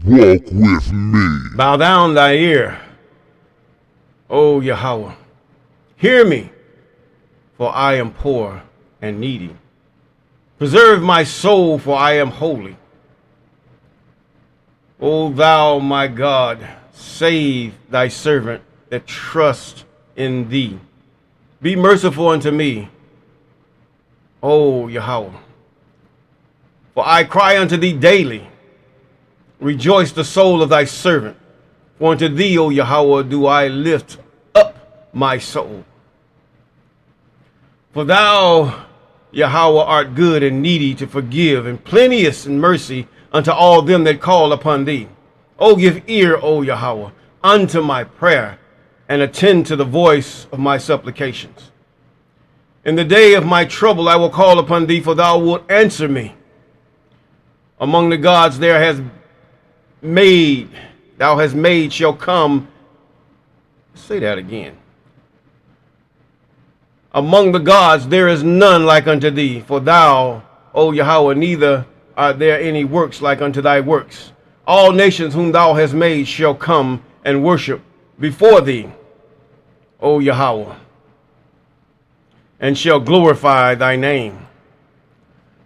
Walk with me. Bow down thy ear, O Yahweh. Hear me, for I am poor and needy. Preserve my soul, for I am holy. O thou, my God, save thy servant that trusts in thee. Be merciful unto me, O Yahweh. For I cry unto thee daily. Rejoice the soul of thy servant. For unto thee, O Yahweh, do I lift up my soul. For thou, Yahweh, art good and needy to forgive, and plenteous in mercy unto all them that call upon thee. O give ear, O Yahweh, unto my prayer, and attend to the voice of my supplications. In the day of my trouble I will call upon thee, for thou wilt answer me. Among the gods thou hast made shall come. Say that again. Among the gods there is none like unto thee, for thou, O Yahweh, neither are there any works like unto thy works. All nations whom thou hast made shall come and worship before thee, O Yahweh, and shall glorify thy name.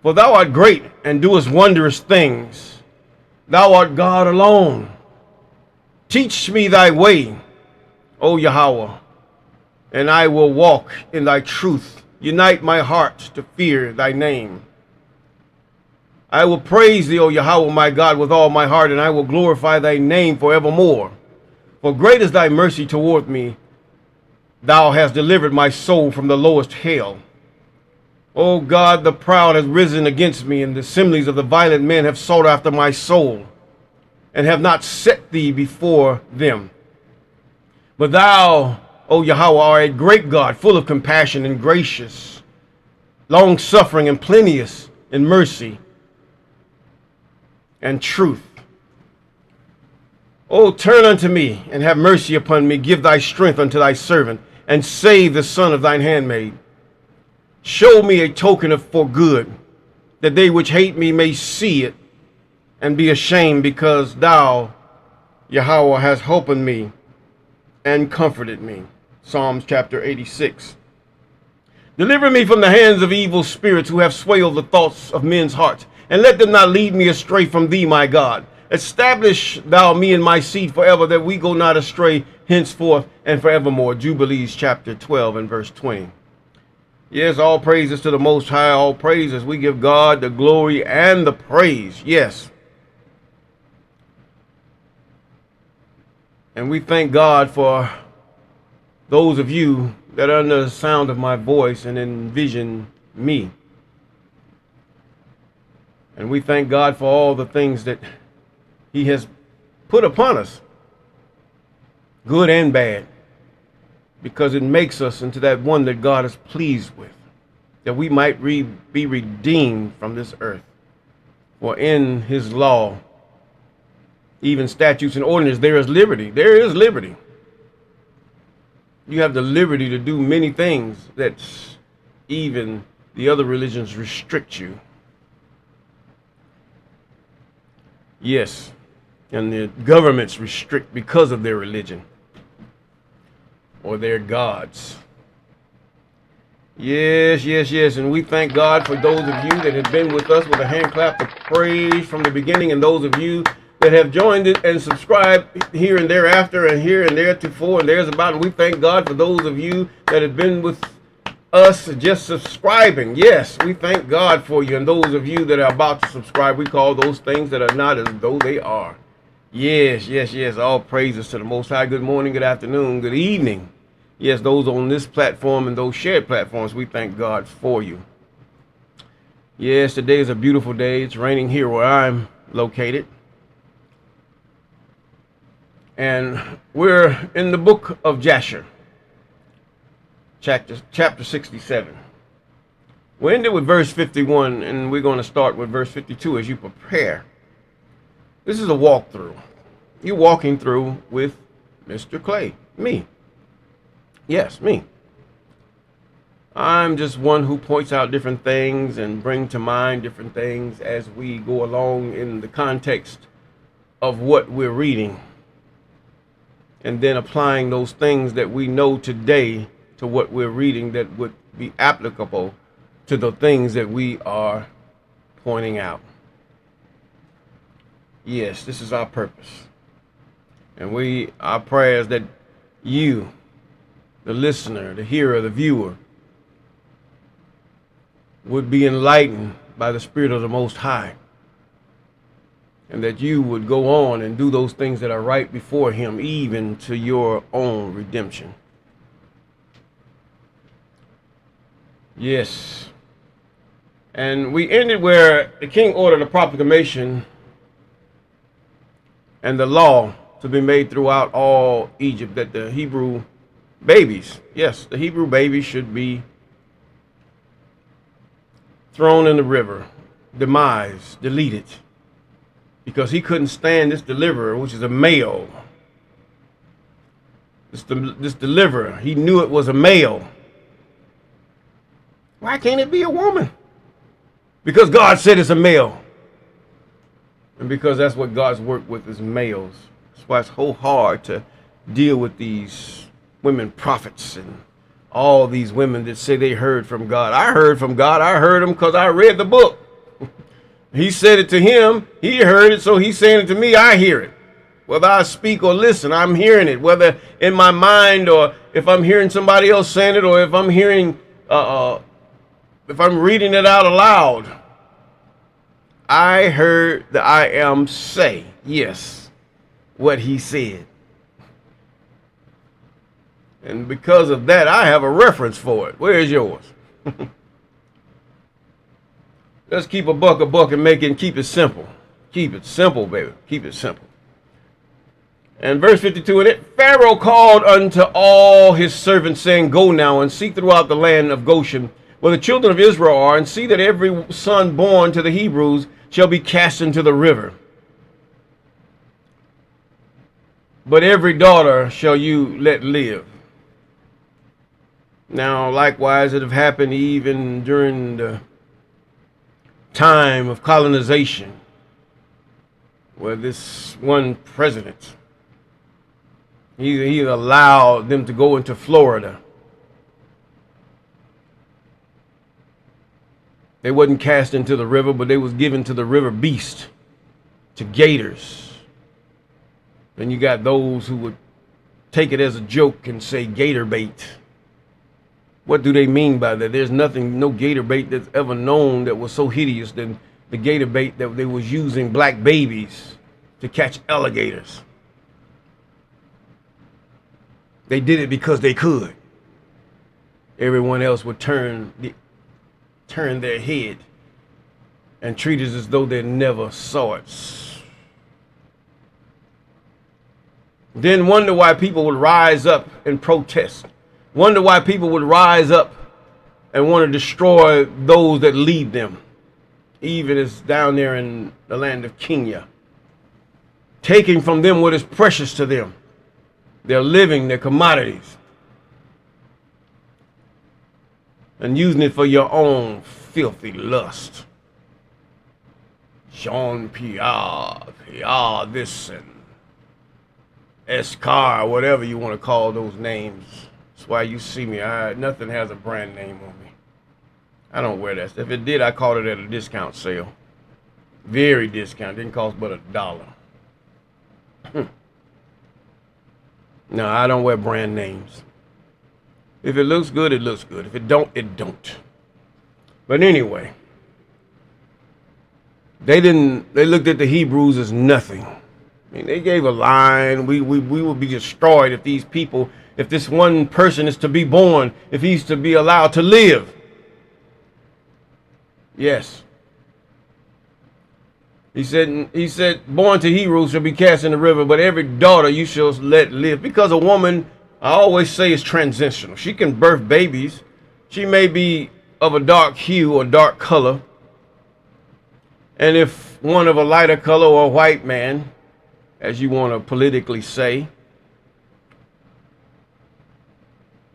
For thou art great and doest wondrous things. Thou art God alone. Teach me thy way, O Yahweh, and I will walk in thy truth. Unite my heart to fear thy name. I will praise thee, O Yahweh, my God, with all my heart, and I will glorify thy name forevermore. For great is thy mercy toward me. Thou hast delivered my soul from the lowest hell. O God, the proud has risen against me, and the assemblies of the violent men have sought after my soul, and have not set thee before them. But thou, O Yahweh, art a great God, full of compassion and gracious, long-suffering and plenteous in mercy and truth. O turn unto me, and have mercy upon me. Give thy strength unto thy servant, and save the son of thine handmaid. Show me a token for good, that they which hate me may see it, and be ashamed, because thou, Yahweh, hast holpen me and comforted me. Psalms chapter 86. Deliver me from the hands of evil spirits who have swayed the thoughts of men's hearts, and let them not lead me astray from thee, my God. Establish thou me and my seed forever, that we go not astray henceforth and forevermore. Jubilees chapter 12 and verse 20. Yes, all praises to the Most High, all praises. We give God the glory and the praise. Yes. And we thank God for those of you that are under the sound of my voice and envision me. And we thank God for all the things that he has put upon us, good and bad, because it makes us into that one that God is pleased with, that we might be redeemed from this earth. For in his law, even statutes and ordinances, there is liberty. There is liberty. You have the liberty to do many things that even the other religions restrict you. Yes, and the governments restrict because of their religion or their gods. Yes, yes, yes. And we thank God for those of you that have been with us with a hand clap of praise from the beginning, and those of you that have joined it and subscribed here and thereafter and here and there to four and there's about. And we thank God for those of you that have been with us just subscribing. Yes, we thank God for you. And those of you that are about to subscribe, we call those things that are not as though they are. Yes, yes, yes. All praises to the Most High. Good morning, good afternoon, good evening. Yes, those on this platform and those shared platforms, we thank God for you. Yes, today is a beautiful day. It's raining here where I'm located. And we're in the book of Jasher, chapter 67. We ended with verse 51, and we're going to start with verse 52 as you prepare. This is a walkthrough. You're walking through with Mr. Clay, me. Yes, me. I'm just one who points out different things and bring to mind different things as we go along in the context of what we're reading, and then applying those things that we know today to what we're reading that would be applicable to the things that we are pointing out. Yes, this is our purpose. And our prayers that you, the listener, the hearer, the viewer, would be enlightened by the Spirit of the Most High, and that you would go on and do those things that are right before Him, even to your own redemption. Yes. And we ended where the king ordered a proclamation and the law to be made throughout all Egypt that the Hebrew babies, yes, the Hebrew babies should be thrown in the river, demise, deleted, because he couldn't stand this deliverer, which is a male. This deliverer, he knew it was a male. Why can't it be a woman? Because God said it's a male. And because that's what God's work with is males. That's why it's so hard to deal with these women prophets and all these women that say they heard from God. I heard from God. I heard him because I read the book. He said it to him. He heard it, so he's saying it to me. I hear it. Whether I speak or listen, I'm hearing it. Whether in my mind or if I'm hearing somebody else saying it, or if I'm hearing, if I'm reading it out aloud. I heard the I am say, yes, what he said. And because of that, I have a reference for it. Where is yours? Let's keep a buck, and make it and keep it simple. Keep it simple, baby. Keep it simple. And verse 52, and Pharaoh called unto all his servants, saying, go now and see throughout the land of Goshen, where the children of Israel are, and see that every son born to the Hebrews shall be cast into the river. But every daughter shall you let live. Now, likewise, it have happened even during the time of colonization, where this one president, he allowed them to go into Florida. They wasn't cast into the river, but they was given to the river beast, to gators. Then you got those who would take it as a joke and say gator bait. What do they mean by that? There's no gator bait that's ever known that was so hideous than the gator bait that they was using black babies to catch alligators. They did it because they could. Everyone else would turn their head and treat it as though they never saw it. Then wonder why people would rise up and protest. Wonder why people would rise up and want to destroy those that lead them. Even as down there in the land of Kenya, taking from them what is precious to them, their living, their commodities, and using it for your own filthy lust. Jean Pierre, this and Escar, whatever you want to call those names. That's why you see me. Nothing has a brand name on me. I don't wear that. If it did, I caught it at a discount sale. Very discount. Didn't cost but $1. No, I don't wear brand names. If it looks good, it looks good. If it don't, it don't. But anyway, they looked at the Hebrews as nothing. I mean, they gave a line. We will be destroyed if this one person is to be born, if he's to be allowed to live. Yes. He said, born to Hebrews shall be cast in the river, but every daughter you shall let live. Because a woman, I always say, is transitional. She can birth babies. She may be of a dark hue or dark color. And if one of a lighter color or a white man, as you want to politically say,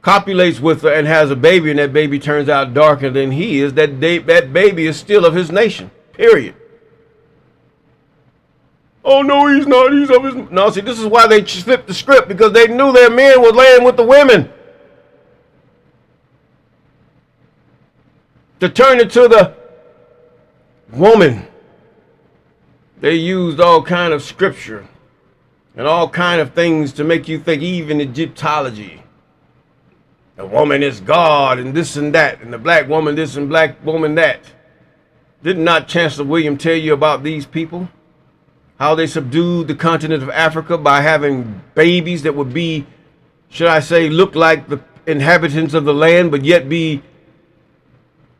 copulates with her and has a baby, and that baby turns out darker than he is, that baby is still of his nation, period. Oh, no, he's not. He's of his... No, see, this is why they flipped the script, because they knew their men were laying with the women. To turn it to the woman, they used all kind of scripture and all kind of things to make you think, even Egyptology. The woman is God and this and that, and the black woman this and black woman that. Did not Chancellor William tell you about these people? How they subdued the continent of Africa by having babies that would be, should I say, look like the inhabitants of the land, but yet be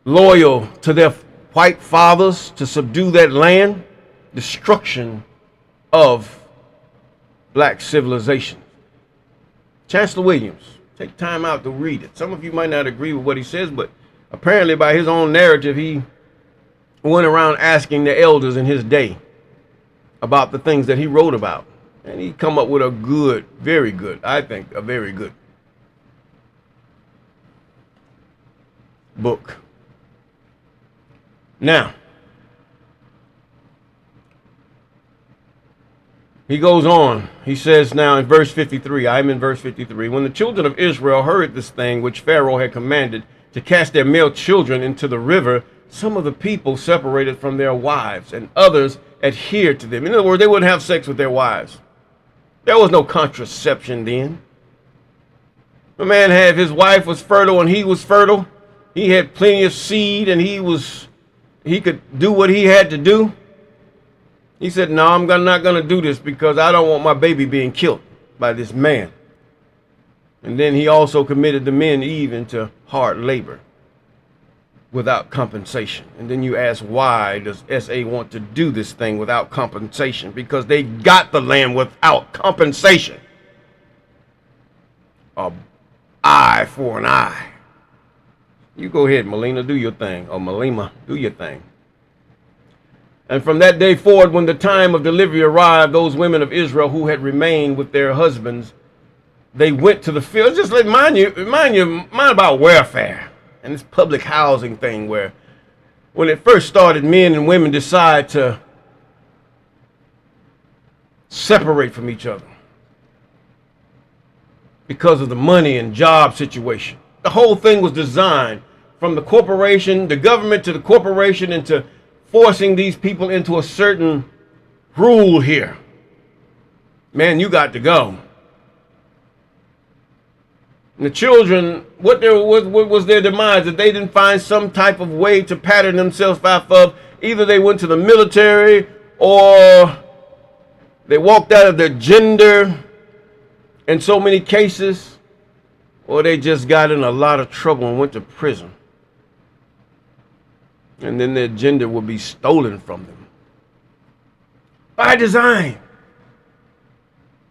loyal to their white fathers to subdue that land? Destruction of black civilization. Chancellor Williams, take time out to read it. Some of you might not agree with what he says, but apparently by his own narrative, he went around asking the elders in his day about the things that he wrote about. And he come up with a good, very good, I think, a very good book. Now, he goes on. He says now in verse 53, I'm in verse 53, when the children of Israel heard this thing which Pharaoh had commanded to cast their male children into the river, some of the people separated from their wives, and others adhered to them. In other words, they wouldn't have sex with their wives. There was no contraception then. The man had, his wife was fertile and he was fertile. He had plenty of seed and he could do what he had to do. He said, no, I'm not going to do this because I don't want my baby being killed by this man. And then he also committed the men even to hard labor without compensation. And then you ask, why does SA want to do this thing without compensation? Because they got the land without compensation. An eye for an eye. You go ahead, Melina, do your thing. Or Malima, do your thing. And from that day forward, when the time of delivery arrived, those women of Israel who had remained with their husbands, they went to the field. Just let mind about welfare and this public housing thing, where when it first started, men and women decide to separate from each other because of the money and job situation. The whole thing was designed from the corporation, the government to the corporation, into forcing these people into a certain rule here. Man, you got to go. And the children, what was their demise? That they didn't find some type of way to pattern themselves off of. Either they went to the military, or they walked out of their gender in so many cases, or they just got in a lot of trouble and went to prison. And then their gender will be stolen from them. By design.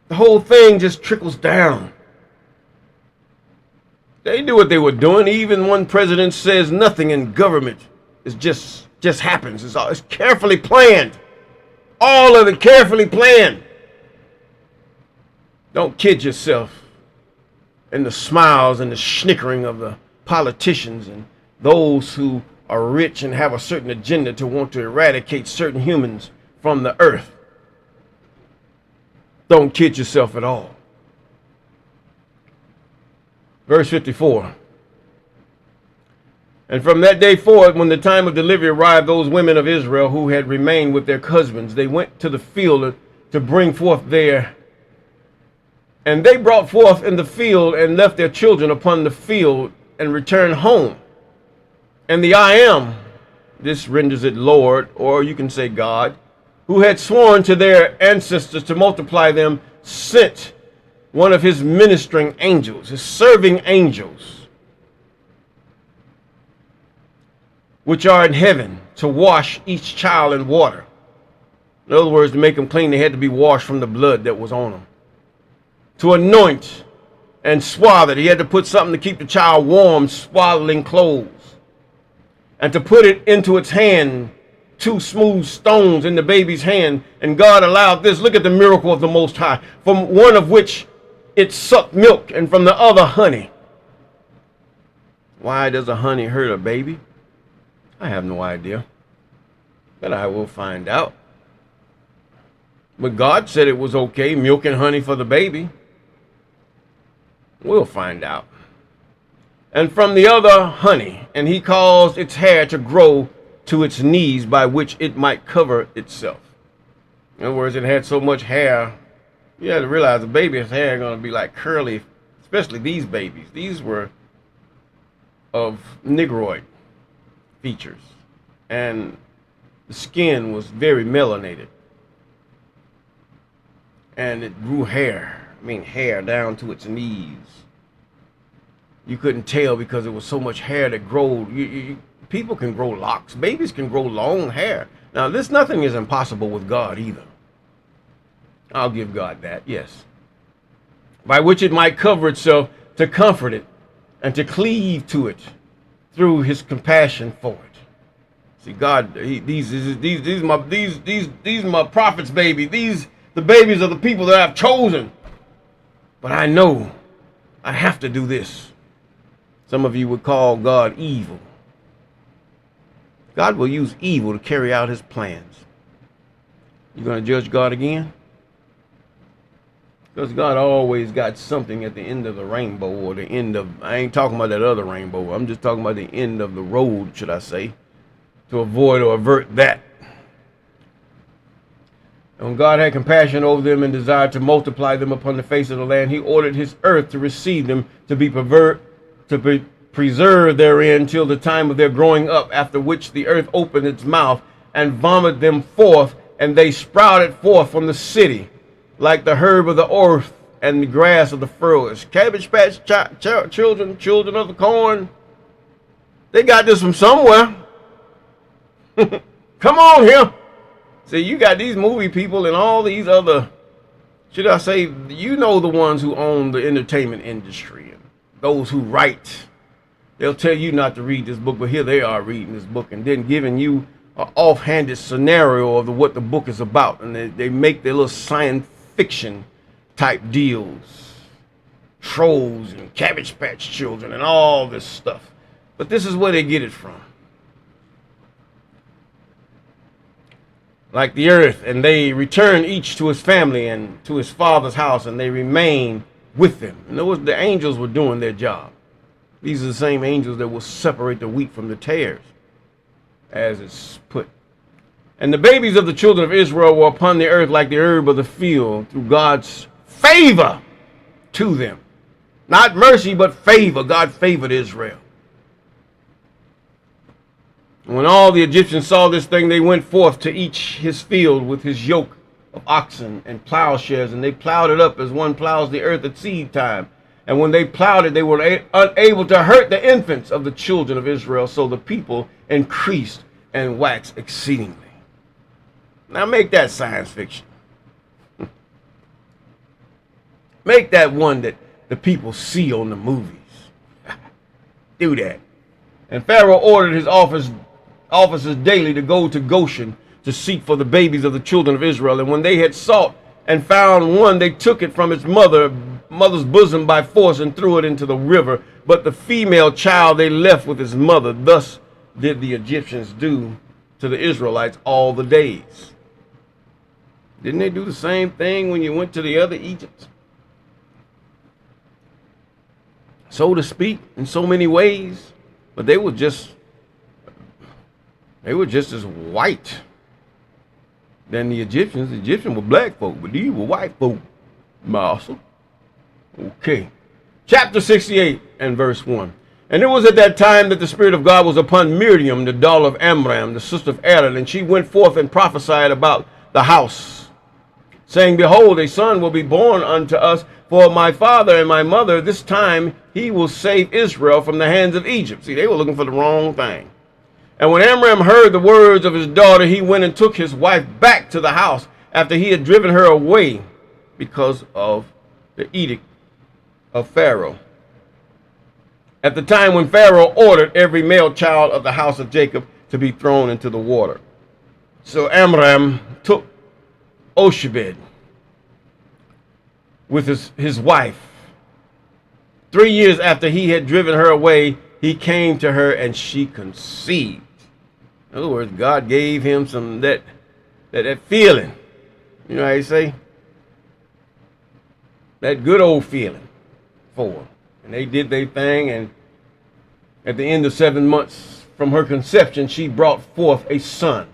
The whole thing just trickles down. They knew what they were doing. Even one president says nothing in government. It just happens. It's carefully planned. All of it carefully planned. Don't kid yourself in the smiles and the snickering of the politicians and those who are rich and have a certain agenda to want to eradicate certain humans from the earth. Don't kid yourself at all. Verse 54. And from that day forward, when the time of delivery arrived, those women of Israel who had remained with their husbands, they went to the field to bring forth their... And they brought forth in the field and left their children upon the field and returned home. And the I am, this renders it Lord, or you can say God, who had sworn to their ancestors to multiply them, sent one of his ministering angels, his serving angels, which are in heaven, to wash each child in water. In other words, to make them clean, they had to be washed from the blood that was on them. To anoint and swathe it. He had to put something to keep the child warm, swaddling clothes. And to put it into its hand, 2 smooth stones in the baby's hand. And God allowed this. Look at the miracle of the Most High. From one of which it sucked milk, and from the other honey. Why does a honey hurt a baby? I have no idea. But I will find out. But God said it was okay, milk and honey for the baby. We'll find out. And from the other honey, and he caused its hair to grow to its knees, by which it might cover itself. In other words, it had so much hair. You had to realize the baby's hair is going to be like curly, especially these babies. These were of Negroid features, and the skin was very melanated, and it grew hair. I mean, hair down to its knees. You couldn't tell because it was so much hair that grew. People can grow locks. Babies can grow long hair. Now, nothing is impossible with God either. I'll give God that, yes. By which it might cover itself, to comfort it and to cleave to it through his compassion for it. See, God, these my prophets, baby. These the babies of the people that I've chosen. But I know I have to do this. Some of you would call God evil. God will use evil to carry out his plans. You going to judge God again? Because God always got something at the end of the rainbow, or the end of, I ain't talking about that other rainbow. I'm just talking about the end of the road, should I say, to avoid or avert that. And when God had compassion over them and desired to multiply them upon the face of the land, he ordered his earth to receive them, to be preserved therein till the time of their growing up, after which the earth opened its mouth and vomited them forth, and they sprouted forth from the city, like the herb of the earth and the grass of the furrows. Cabbage patch children of the corn. They got this from somewhere. Come on here. See, you got these movie people and all these other, should I say, you know, the ones who own the entertainment industry and those who write. They'll tell you not to read this book, but here they are reading this book and then giving you an offhanded scenario of what the book is about. And they make their little science fiction type deals. Trolls and Cabbage Patch Children and all this stuff. But this is where they get it from. Like the earth, and they return each to his family and to his father's house, and they remain with them. In other words, the angels were doing their job. These are the same angels that will separate the wheat from the tares, as it's put. And the babies of the children of Israel were upon the earth like the herb of the field, through God's favor to them. Not mercy, but favor. God favored Israel. When all the Egyptians saw this thing, they went forth to each his field with his yoke of oxen and plowshares, and they plowed it up as one plows the earth at seed time. And when they plowed it, they were unable to hurt the infants of the children of Israel, so the people increased and waxed exceedingly. Now make that science fiction. Make that one that the people see on the movies. Do that. And Pharaoh ordered his officers daily to go to Goshen to seek for the babies of the children of Israel. And when they had sought and found one, they took it from its mother's bosom by force and threw it into the river. But the female child they left with his mother. Thus did the Egyptians do to the Israelites all the days. Didn't they do the same thing when you went to the other Egypts? So to speak, in so many ways. But they were just as white than the Egyptians. The Egyptians were black folk, but these were white folk. Master. Okay. Chapter 68 and verse 1. And it was at that time that the Spirit of God was upon Miriam, the daughter of Amram, the sister of Aaron, and she went forth and prophesied about the house, saying, Behold, a son will be born unto us, for my father and my mother, this time he will save Israel from the hands of Egypt. See, they were looking for the wrong thing. And when Amram heard the words of his daughter, he went and took his wife back to the house after he had driven her away because of the edict of Pharaoh. At the time when Pharaoh ordered every male child of the house of Jacob to be thrown into the water. So Amram took Oshebed with his wife. 3 years after he had driven her away, he came to her and she conceived. In other words, God gave him some that feeling. You know how you say? That good old feeling for her. And they did their thing, and at the end of 7 months from her conception, she brought forth a son.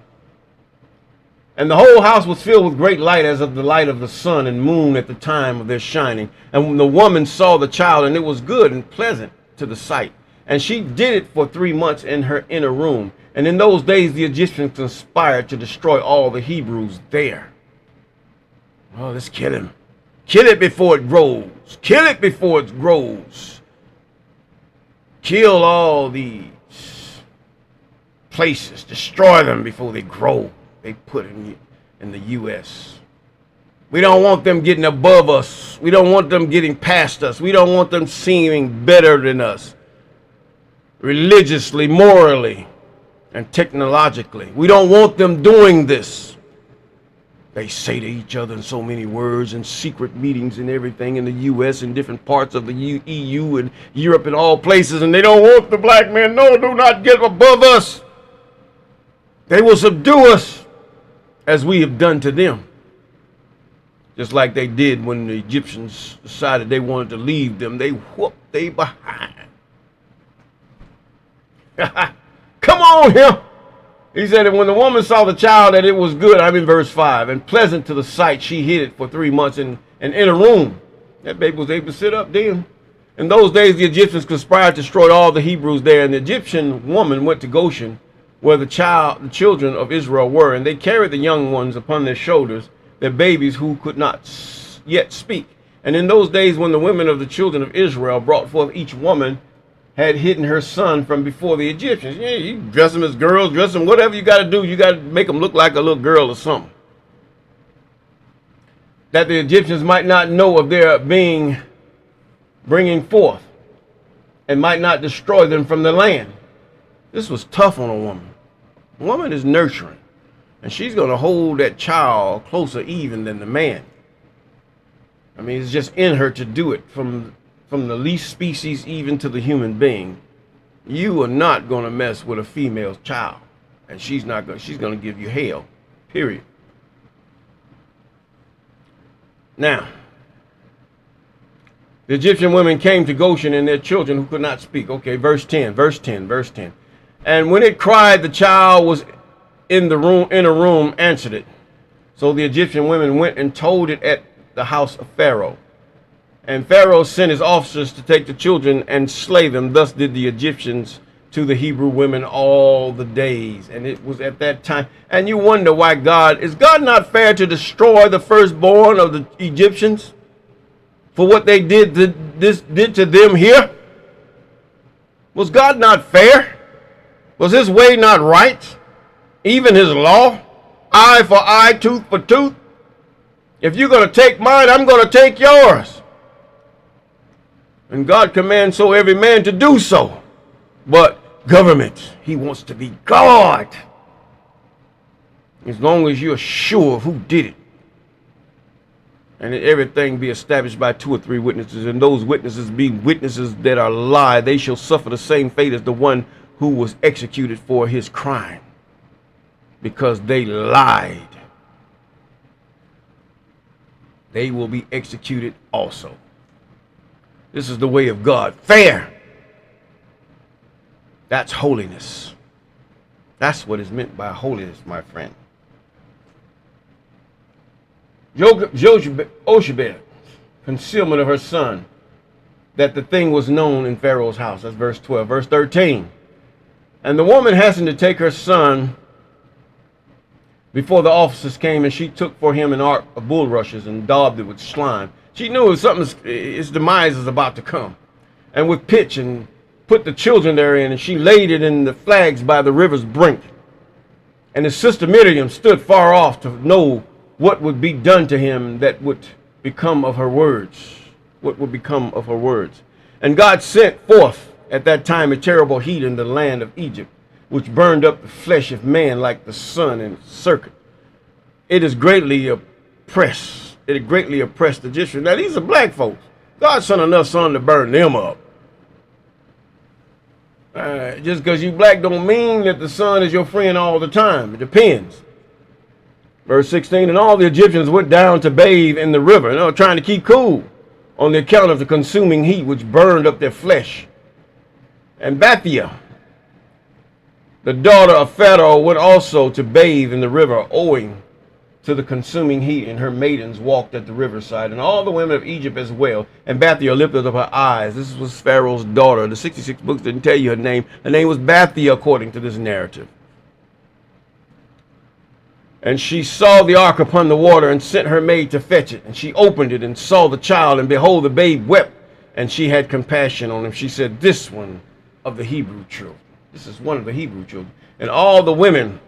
And the whole house was filled with great light, as of the light of the sun and moon at the time of their shining. And when the woman saw the child, and it was good and pleasant to the sight. And she did it for 3 months in her inner room. And in those days the Egyptians conspired to destroy all the Hebrews there. Oh, let's kill him. Kill it before it grows. Kill it before it grows. Kill all these places. Destroy them before they grow. They put in the U.S. We don't want them getting above us. We don't want them getting past us. We don't want them seeming better than us. Religiously, morally, and technologically. We don't want them doing this. They say to each other in so many words and secret meetings and everything in the U.S. and different parts of the EU and Europe and all places, and they don't want the black man. No, do not get above us. They will subdue us as we have done to them. Just like they did when the Egyptians decided they wanted to leave them. They whooped they behind. Come on here. He said that when the woman saw the child, that it was good, I'm in verse 5, and pleasant to the sight, she hid it for 3 months in a room. That baby was able to sit up then. In those days, the Egyptians conspired to destroy all the Hebrews there, and the Egyptian woman went to Goshen, where the children of Israel were, and they carried the young ones upon their shoulders, their babies who could not yet speak. And in those days, when the women of the children of Israel brought forth, each woman had hidden her son from before the Egyptians. Yeah, you dress them as girls, dress them, whatever you got to do. You got to make them look like a little girl or something, that the Egyptians might not know of their bringing forth, and might not destroy them from the land. This was tough on a woman. A woman is nurturing, and she's going to hold that child closer even than the man. I mean, it's just in her to do it, from the least species even to the human being. You are not going to mess with a female child, and she's going to give you hell, period. Now, the Egyptian women came to Goshen, and their children who could not speak. Okay, verse 10. And when it cried, the child was in a room, answered it. So the Egyptian women went and told it at the house of Pharaoh. And Pharaoh sent his officers to take the children and slay them. Thus did the Egyptians to the Hebrew women all the days. And it was at that time. And you wonder why is God not fair to destroy the firstborn of the Egyptians for what they did to them here? Was God not fair? Was his way not right? Even his law? Eye for eye, tooth for tooth? If you're going to take mine, I'm going to take yours. And God commands so every man to do so. But government, he wants to be God. As long as you're sure of who did it. And everything be established by 2 or 3 witnesses. And those witnesses be witnesses that are lie. They shall suffer the same fate as the one who was executed for his crime, because they lied. They will be executed also. This is the way of God. Fair. That's holiness. That's what is meant by holiness, my friend. Jochebed, concealment of her son, that the thing was known in Pharaoh's house. That's verse 12. Verse 13. And the woman hastened to take her son before the officers came, and she took for him an ark of bulrushes and daubed it with slime. She knew his demise was about to come. And with pitch, and put the children therein, and she laid it in the flags by the river's brink. And his sister Miriam stood far off to know what would be done to him, that would become of her words. What would become of her words. And God sent forth at that time a terrible heat in the land of Egypt, which burned up the flesh of man like the sun in its circuit. It greatly oppressed the Egyptians. Now these are black folks. God sent enough sun to burn them up. Just because you black don't mean that the sun is your friend all the time. It depends. Verse 16, and all the Egyptians went down to bathe in the river, and they were trying to keep cool on the account of the consuming heat which burned up their flesh. And Bathia, the daughter of Pharaoh, went also to bathe in the river, owing to the consuming heat, and her maidens walked at the riverside, and all the women of Egypt as well. And Bathia lifted up her eyes. This was Pharaoh's daughter. The 66 books didn't tell you her name. Her name was Bathia, according to this narrative. And she saw the ark upon the water, and sent her maid to fetch it. And she opened it, and saw the child, and behold, the babe wept. And she had compassion on him. She said, this one of the Hebrew children. This is one of the Hebrew children. And all the women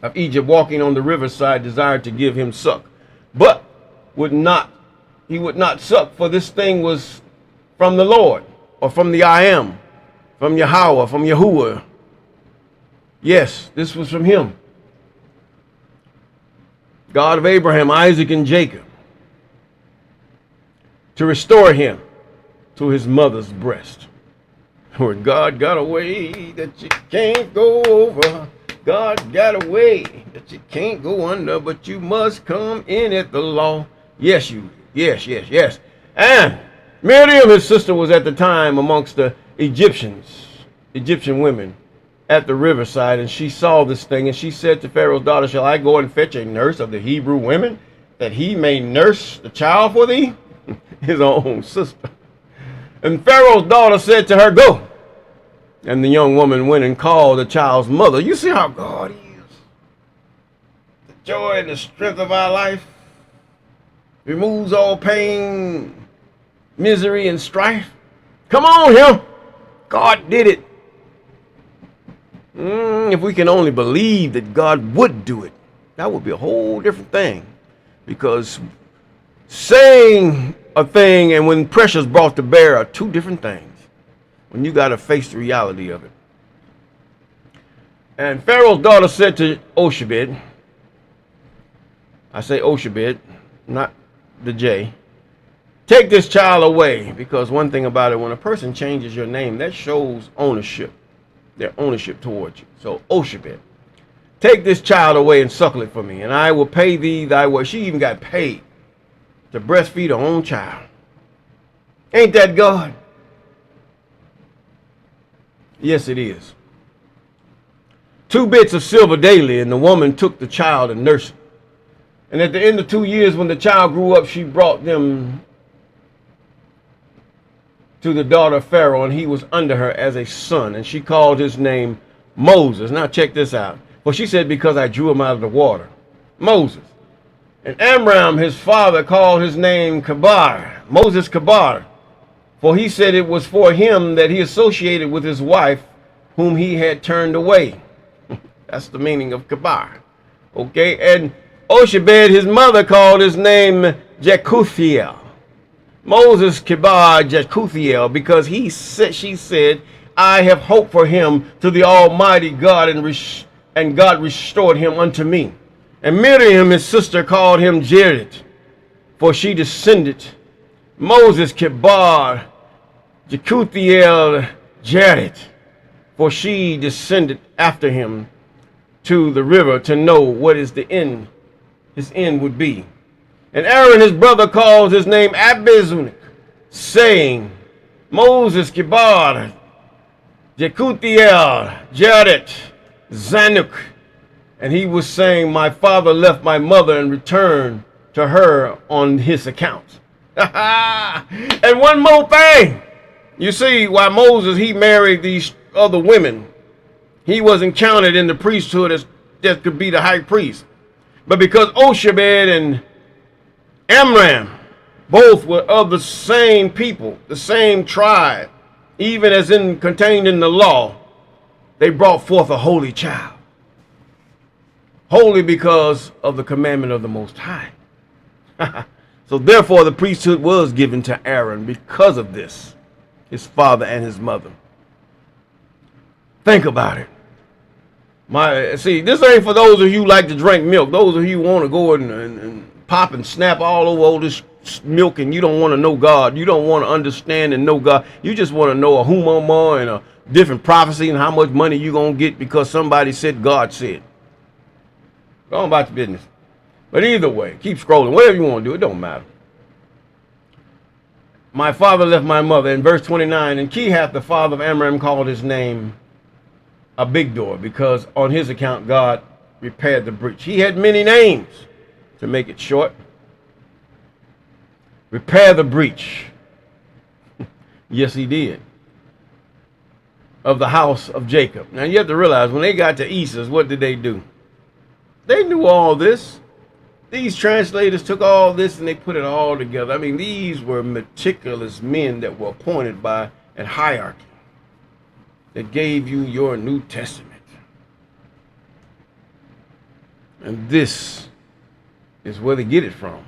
of Egypt walking on the riverside desired to give him suck, but he would not suck, for this thing was from the Lord, or from the I am, from Yahweh, from Yahuwah. Yes, this was from him. God of Abraham, Isaac, and Jacob, to restore him to his mother's breast. Where God got a way that you can't go over. God got a way that you can't go under, but you must come in at the law. Yes, yes. And Miriam, his sister, was at the time amongst the Egyptian women at the riverside, and she saw this thing, and she said to Pharaoh's daughter, shall I go and fetch a nurse of the Hebrew women, that he may nurse the child for thee? His own sister. And Pharaoh's daughter said to her, go. And the young woman went and called the child's mother. You see how God is. The joy and the strength of our life removes all pain, misery, and strife. Come on here. God did it. If we can only believe that God would do it, that would be a whole different thing. Because saying a thing and when pressure's brought to bear are two different things. When you got to face the reality of it. And Pharaoh's daughter said to Oshebed, I say Oshebed, not the J, take this child away, because one thing about it, when a person changes your name, that shows ownership, their ownership towards you. So Oshebed, take this child away and suckle it for me, and I will pay thee thy word. She even got paid to breastfeed her own child. Ain't that God? Yes, it is. 2 bits of silver daily, and the woman took the child and nursed it. And at the end of 2 years, when the child grew up, she brought them to the daughter of Pharaoh, and he was under her as a son, and she called his name Moses. Now check this out. For she said, because I drew him out of the water. Moses. And Amram, his father, called his name Kabar, Moses Kabar. For he said it was for him that he associated with his wife, whom he had turned away. That's the meaning of Kabar. Okay, and Oshebed, his mother, called his name Jekuthiel. Moses Kabar Jekuthiel, because she said, I have hoped for him to the Almighty God, and God restored him unto me. And Miriam, his sister, called him Jared, for she descended. Moses Kabar Jekuthiel Jared, for she descended after him to the river to know what is the end, his end would be. And Aaron, his brother, called his name Abizunik, saying, Moses Kabar Jekuthiel Jared Zanuk. And he was saying, my father left my mother and returned to her on his account. And one more thing. You see, while Moses, he married these other women, he wasn't counted in the priesthood as that could be the high priest. But because Oshebed and Amram both were of the same people, the same tribe, even as contained in the law, they brought forth a holy child. Holy because of the commandment of the Most High. So therefore the priesthood was given to Aaron because of this, his father and his mother. Think about it. See, this ain't for those of you who like to drink milk. Those of you who want to go and pop and snap all over all this milk, and you don't want to know God. You don't want to understand and know God. You just want to know a humama and a different prophecy and how much money you're going to get because somebody said God said. Go on about your business. But either way, keep scrolling. Whatever you want to do, it don't matter. My father left my mother. In verse 29, and Kehath, the father of Amram, called his name Abigdor, because on his account God repaired the breach. He had many names, to make it short. Repair the breach. Yes, he did. Of the house of Jacob. Now you have to realize, when they got to Esau's, what did they do? They knew all this. These translators took all this and they put it all together. I mean, these were meticulous men that were appointed by a hierarchy that gave you your New Testament. And this is where they get it from.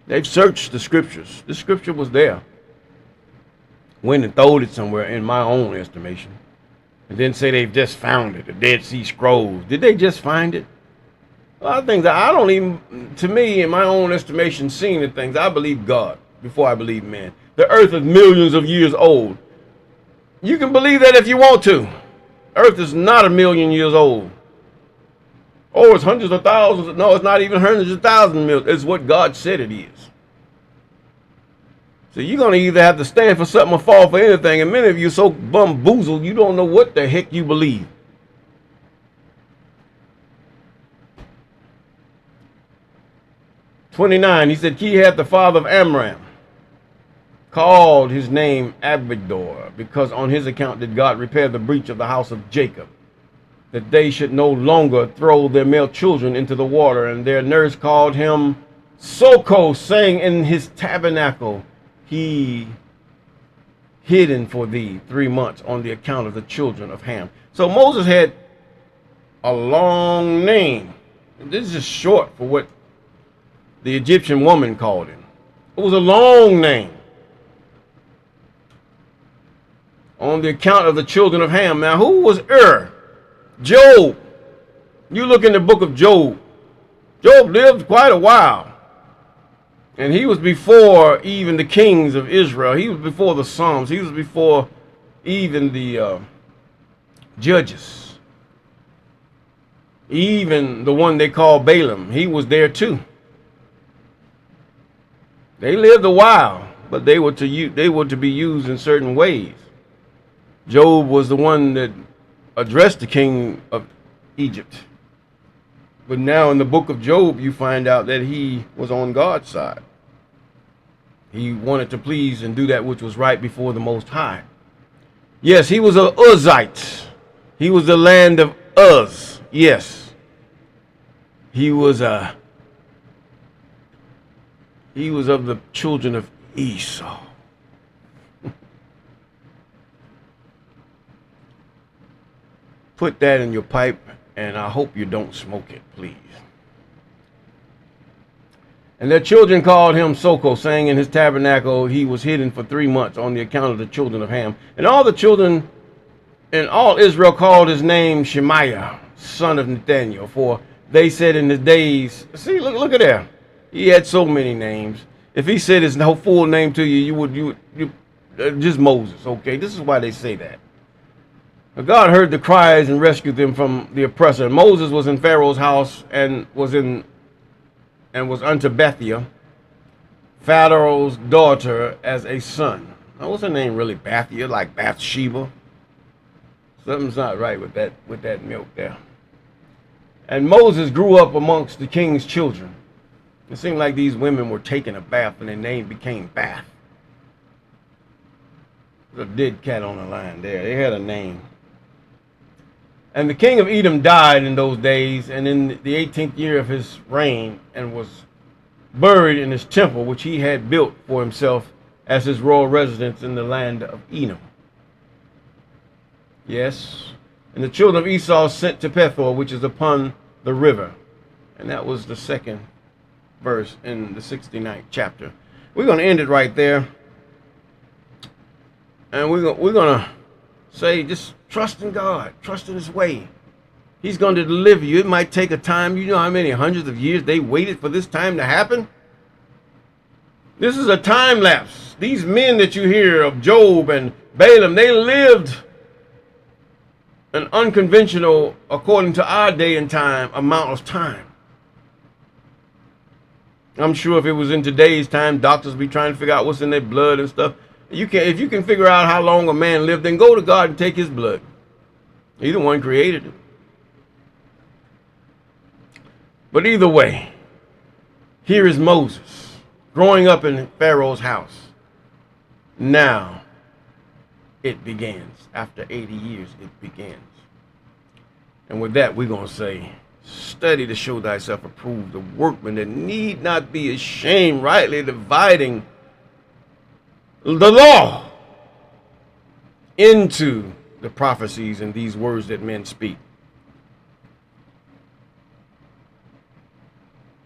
They've searched the scriptures. The scripture was there. Went and throwed it somewhere, in my own estimation. And then say they've just found it, the Dead Sea Scrolls. Did they just find it? A lot of things I don't even, to me, in my own estimation, seeing the things, I believe God before I believe man. The earth is millions of years old. You can believe that if you want to. Earth is not a million years old. Oh, it's hundreds of thousands. No, it's not even hundreds of thousands million. It's what God said it is. So you're going to either have to stand for something or fall for anything. And many of you are so bamboozled, you don't know what the heck you believe. He said, Kehath, the father of Amram, called his name Abigdor, because on his account did God repair the breach of the house of Jacob, that they should no longer throw their male children into the water. And their nurse called him Soko, saying, in his tabernacle he hidden for thee 3 months on the account of the children of Ham. So Moses had a long name. This is just short for what the Egyptian woman called him. It was a long name. On the account of the children of Ham. Now, who was Job. You look in the book of Job. Job lived quite a while. And he was before even the kings of Israel. He was before the Psalms. He was before even the judges. Even the one they call Balaam. He was there too. They lived a while, but they were to be used in certain ways. Job was the one that addressed the king of Egypt. But now in the book of Job, you find out that he was on God's side. He wanted to please and do that which was right before the Most High. Yes, he was a Uzite. He was the land of Uz. Yes. He was of the children of Esau. Put that in your pipe, and I hope you don't smoke it, please. And their children called him Soko, saying in his tabernacle he was hidden for 3 months on the account of the children of Ham. And all the children and all Israel called his name Shemaiah, son of Nathaniel, for they said in his days, see, look at there. He had so many names. If he said his whole full name to you, you would just Moses. Okay, this is why they say that. But God heard the cries and rescued them from the oppressor. Moses was in Pharaoh's house and was unto Bethia, Pharaoh's daughter, as a son. Now, what's her name really? Bethia, like Bathsheba? Something's not right with that milk there. And Moses grew up amongst the king's children. It seemed like these women were taking a bath and their name became Bath. There's a dead cat on the line there. They had a name. And the king of Edom died in those days, and in the 18th year of his reign, and was buried in his temple, which he had built for himself as his royal residence in the land of Edom. Yes. And the children of Esau sent to Pethor, which is upon the river. And that was the second verse in the 69th chapter. We're going to end it right there. And we're going to say, just trust in God, trust in his way. He's going to deliver you. It might take a time. You know how many hundreds of years they waited for this time to happen? This is a time lapse. These men that you hear of Job and Balaam, they lived an unconventional, according to our day and time, amount of time. I'm sure if it was in today's time, doctors be trying to figure out what's in their blood and stuff. If you can figure out how long a man lived, then go to God and take his blood. He's the one created it. But either way, here is Moses growing up in Pharaoh's house. Now it begins. After 80 years, it begins. And with that, we're going to say, study to show thyself approved, a workman that need not be ashamed, rightly dividing the law into the prophecies and these words that men speak.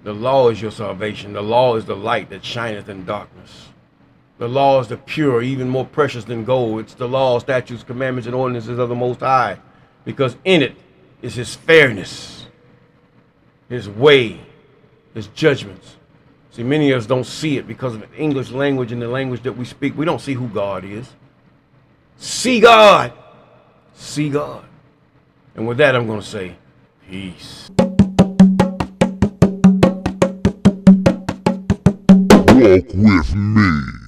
The law is your salvation. The law is the light that shineth in darkness. The law is the pure, even more precious than gold. It's the law, statutes, commandments, and ordinances of the Most High, because in it is his fairness, his way, his judgments. See, many of us don't see it because of the English language and the language that we speak. We don't see who God is. See God. See God. And with that, I'm going to say, peace. Walk with me.